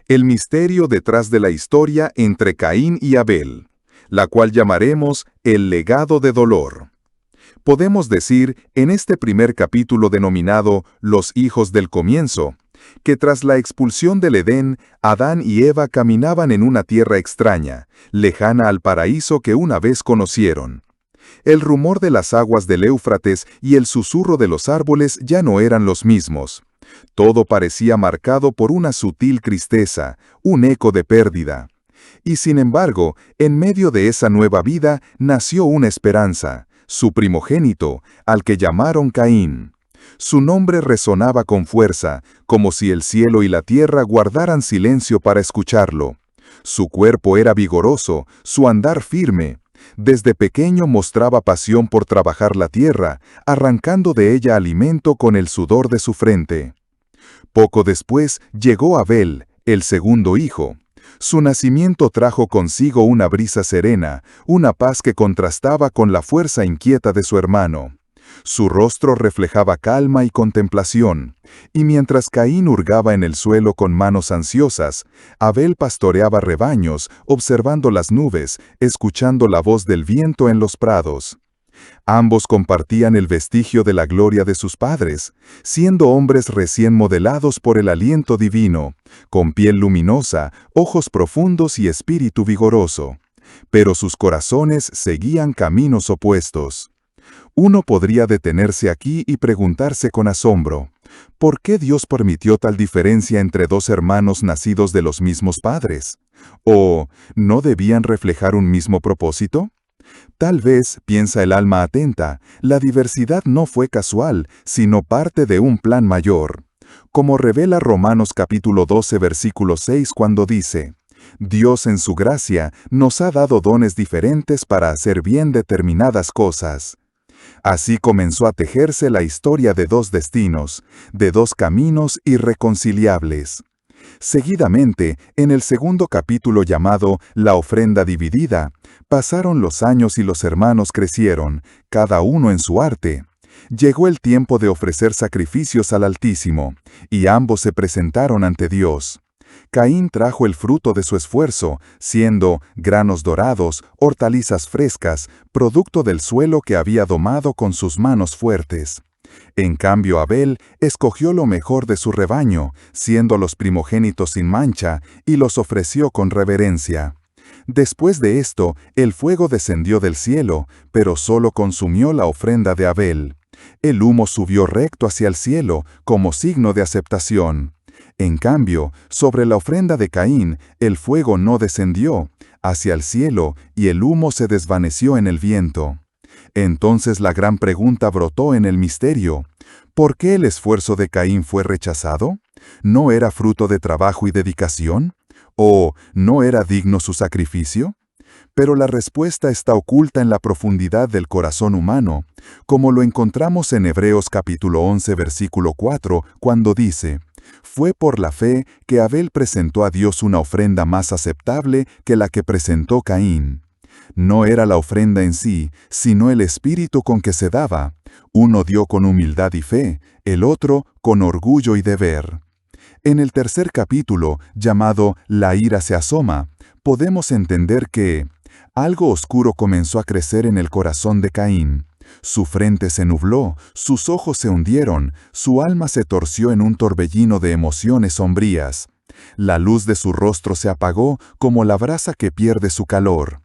El misterio detrás de la historia entre Caín y Abel, la cual llamaremos el legado de dolor. Podemos decir, en este primer capítulo denominado Los hijos del comienzo, que tras la expulsión del Edén, Adán y Eva caminaban en una tierra extraña, lejana al paraíso que una vez conocieron. El rumor de las aguas del Éufrates y el susurro de los árboles ya no eran los mismos. Todo parecía marcado por una sutil tristeza, un eco de pérdida. Y sin embargo, en medio de esa nueva vida nació una esperanza, su primogénito, al que llamaron Caín. Su nombre resonaba con fuerza, como si el cielo y la tierra guardaran silencio para escucharlo. Su cuerpo era vigoroso, su andar firme. Desde pequeño mostraba pasión por trabajar la tierra, arrancando de ella alimento con el sudor de su frente. Poco después llegó Abel, el segundo hijo. Su nacimiento trajo consigo una brisa serena, una paz que contrastaba con la fuerza inquieta de su hermano. Su rostro reflejaba calma y contemplación, y mientras Caín hurgaba en el suelo con manos ansiosas, Abel pastoreaba rebaños, observando las nubes, escuchando la voz del viento en los prados. Ambos compartían el vestigio de la gloria de sus padres, siendo hombres recién modelados por el aliento divino, con piel luminosa, ojos profundos y espíritu vigoroso. Pero sus corazones seguían caminos opuestos. Uno podría detenerse aquí y preguntarse con asombro, ¿por qué Dios permitió tal diferencia entre dos hermanos nacidos de los mismos padres? ¿O no debían reflejar un mismo propósito? Tal vez, piensa el alma atenta, la diversidad no fue casual, sino parte de un plan mayor. Como revela Romanos capítulo 12 versículo 6 cuando dice, Dios en su gracia nos ha dado dones diferentes para hacer bien determinadas cosas. Así comenzó a tejerse la historia de dos destinos, de dos caminos irreconciliables. Seguidamente, en el segundo capítulo llamado La ofrenda dividida, pasaron los años y los hermanos crecieron, cada uno en su arte. Llegó el tiempo de ofrecer sacrificios al Altísimo, y ambos se presentaron ante Dios. Caín trajo el fruto de su esfuerzo, siendo granos dorados, hortalizas frescas, producto del suelo que había domado con sus manos fuertes. En cambio Abel escogió lo mejor de su rebaño, siendo los primogénitos sin mancha, y los ofreció con reverencia. Después de esto, el fuego descendió del cielo, pero solo consumió la ofrenda de Abel. El humo subió recto hacia el cielo, como signo de aceptación. En cambio, sobre la ofrenda de Caín, el fuego no descendió hacia el cielo y el humo se desvaneció en el viento. Entonces la gran pregunta brotó en el misterio. ¿Por qué el esfuerzo de Caín fue rechazado? ¿No era fruto de trabajo y dedicación? ¿O no era digno su sacrificio? Pero la respuesta está oculta en la profundidad del corazón humano, como lo encontramos en Hebreos capítulo 11 versículo 4, cuando dice, «Fue por la fe que Abel presentó a Dios una ofrenda más aceptable que la que presentó Caín». No era la ofrenda en sí, sino el espíritu con que se daba. Uno dio con humildad y fe, el otro con orgullo y deber. En el tercer capítulo, llamado La ira se asoma, podemos entender que algo oscuro comenzó a crecer en el corazón de Caín. Su frente se nubló, sus ojos se hundieron, su alma se torció en un torbellino de emociones sombrías. La luz de su rostro se apagó como la brasa que pierde su calor.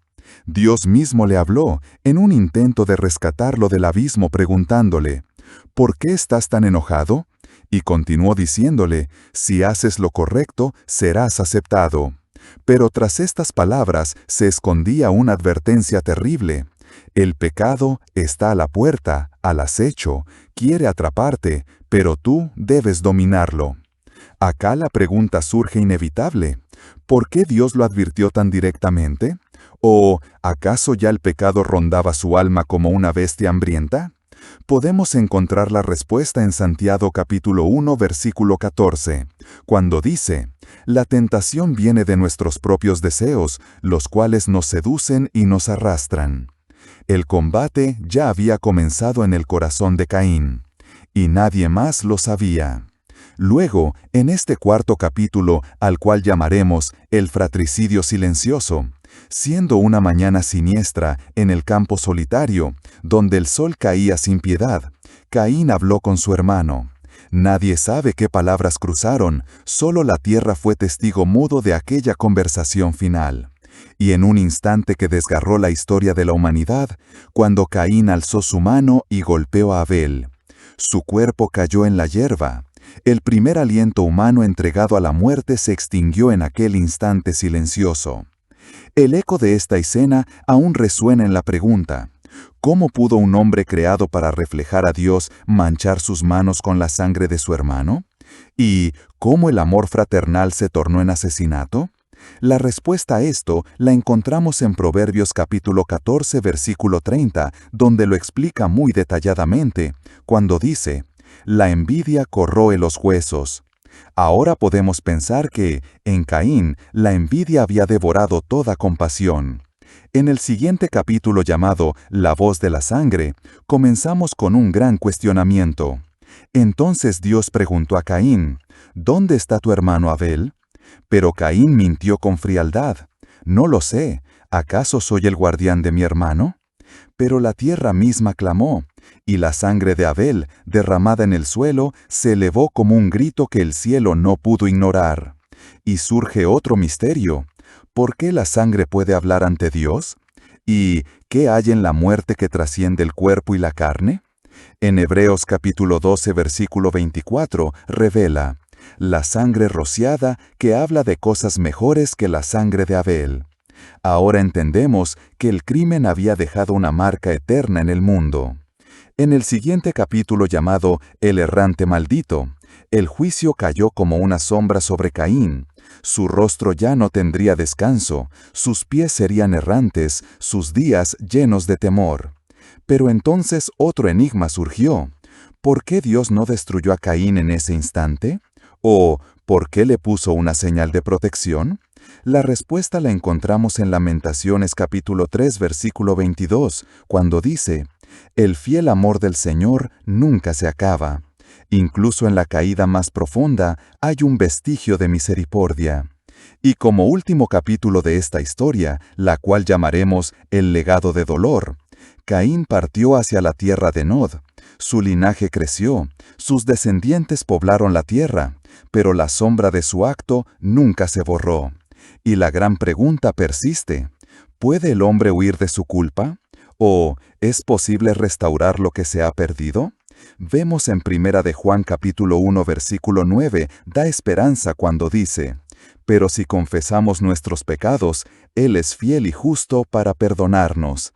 Dios mismo le habló, en un intento de rescatarlo del abismo, preguntándole, ¿por qué estás tan enojado? Y continuó diciéndole, si haces lo correcto, serás aceptado. Pero tras estas palabras se escondía una advertencia terrible. El pecado está a la puerta, al acecho, quiere atraparte, pero tú debes dominarlo. Acá la pregunta surge inevitable. ¿Por qué Dios lo advirtió tan directamente? ¿O acaso ya el pecado rondaba su alma como una bestia hambrienta? Podemos encontrar la respuesta en Santiago capítulo 1 versículo 14, cuando dice, «La tentación viene de nuestros propios deseos, los cuales nos seducen y nos arrastran». El combate ya había comenzado en el corazón de Caín, y nadie más lo sabía. Luego, en este cuarto capítulo, al cual llamaremos el fratricidio silencioso, siendo una mañana siniestra en el campo solitario, donde el sol caía sin piedad, Caín habló con su hermano. Nadie sabe qué palabras cruzaron, solo la tierra fue testigo mudo de aquella conversación final. Y en un instante que desgarró la historia de la humanidad, cuando Caín alzó su mano y golpeó a Abel, su cuerpo cayó en la hierba. El primer aliento humano entregado a la muerte se extinguió en aquel instante silencioso. El eco de esta escena aún resuena en la pregunta: ¿cómo pudo un hombre creado para reflejar a Dios manchar sus manos con la sangre de su hermano? ¿Y cómo el amor fraternal se tornó en asesinato? La respuesta a esto la encontramos en Proverbios capítulo 14, versículo 30, donde lo explica muy detalladamente, cuando dice: «La envidia corroe los huesos». Ahora podemos pensar que, en Caín, la envidia había devorado toda compasión. En el siguiente capítulo llamado La voz de la sangre, comenzamos con un gran cuestionamiento. Entonces Dios preguntó a Caín: «¿Dónde está tu hermano Abel?» Pero Caín mintió con frialdad: «No lo sé, ¿acaso soy el guardián de mi hermano?» Pero la tierra misma clamó, y la sangre de Abel, derramada en el suelo, se elevó como un grito que el cielo no pudo ignorar. Y surge otro misterio: ¿por qué la sangre puede hablar ante Dios? ¿Y qué hay en la muerte que trasciende el cuerpo y la carne? En Hebreos capítulo 12, versículo 24, revela: «la sangre rociada que habla de cosas mejores que la sangre de Abel». Ahora entendemos que el crimen había dejado una marca eterna en el mundo. En el siguiente capítulo llamado El errante maldito, el juicio cayó como una sombra sobre Caín. Su rostro ya no tendría descanso, sus pies serían errantes, sus días llenos de temor. Pero entonces otro enigma surgió. ¿Por qué Dios no destruyó a Caín en ese instante? ¿O por qué le puso una señal de protección? La respuesta la encontramos en Lamentaciones capítulo 3, versículo 22, cuando dice: «El fiel amor del Señor nunca se acaba. Incluso en la caída más profunda hay un vestigio de misericordia». Y como último capítulo de esta historia, la cual llamaremos el legado de dolor, Caín partió hacia la tierra de Nod. Su linaje creció, sus descendientes poblaron la tierra, pero la sombra de su acto nunca se borró. Y la gran pregunta persiste: ¿puede el hombre huir de su culpa? ¿O es posible restaurar lo que se ha perdido? Vemos en Primera de Juan capítulo 1 versículo 9, da esperanza cuando dice: «pero si confesamos nuestros pecados, Él es fiel y justo para perdonarnos».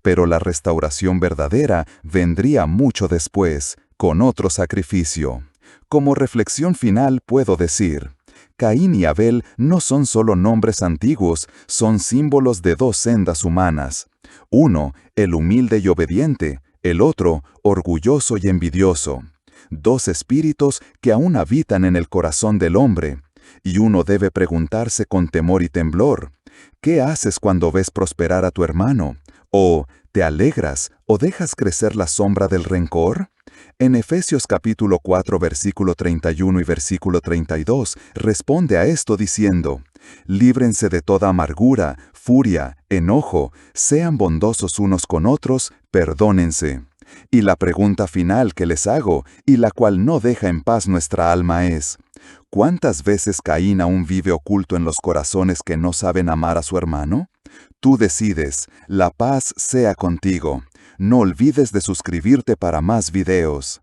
Pero la restauración verdadera vendría mucho después, con otro sacrificio. Como reflexión final puedo decir: Caín y Abel no son solo nombres antiguos, son símbolos de dos sendas humanas. Uno, el humilde y obediente; el otro, orgulloso y envidioso. Dos espíritus que aún habitan en el corazón del hombre. Y uno debe preguntarse con temor y temblor: ¿qué haces cuando ves prosperar a tu hermano? ¿O te alegras o dejas crecer la sombra del rencor? En Efesios capítulo 4 versículo 31 y versículo 32 responde a esto diciendo: «líbrense de toda amargura, furia, enojo, sean bondosos unos con otros, perdónense». Y la pregunta final que les hago, y la cual no deja en paz nuestra alma es: ¿cuántas veces Caín aún vive oculto en los corazones que no saben amar a su hermano? Tú decides. La paz sea contigo. No olvides de suscribirte para más videos.